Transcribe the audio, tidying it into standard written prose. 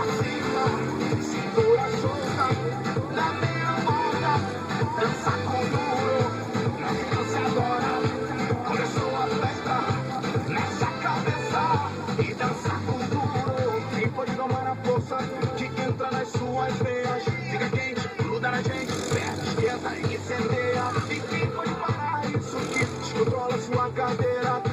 pra cima, cintura solta, na meia volta, dança com duro, novinho se adora. Começou a festa, mexe a cabeça e dança com duro. Quem pode tomar a força que entra nas suas veias? Fica quente, gruda na gente, perna esquenta e incendeia. E quem pode parar isso que descontrola sua cadeira?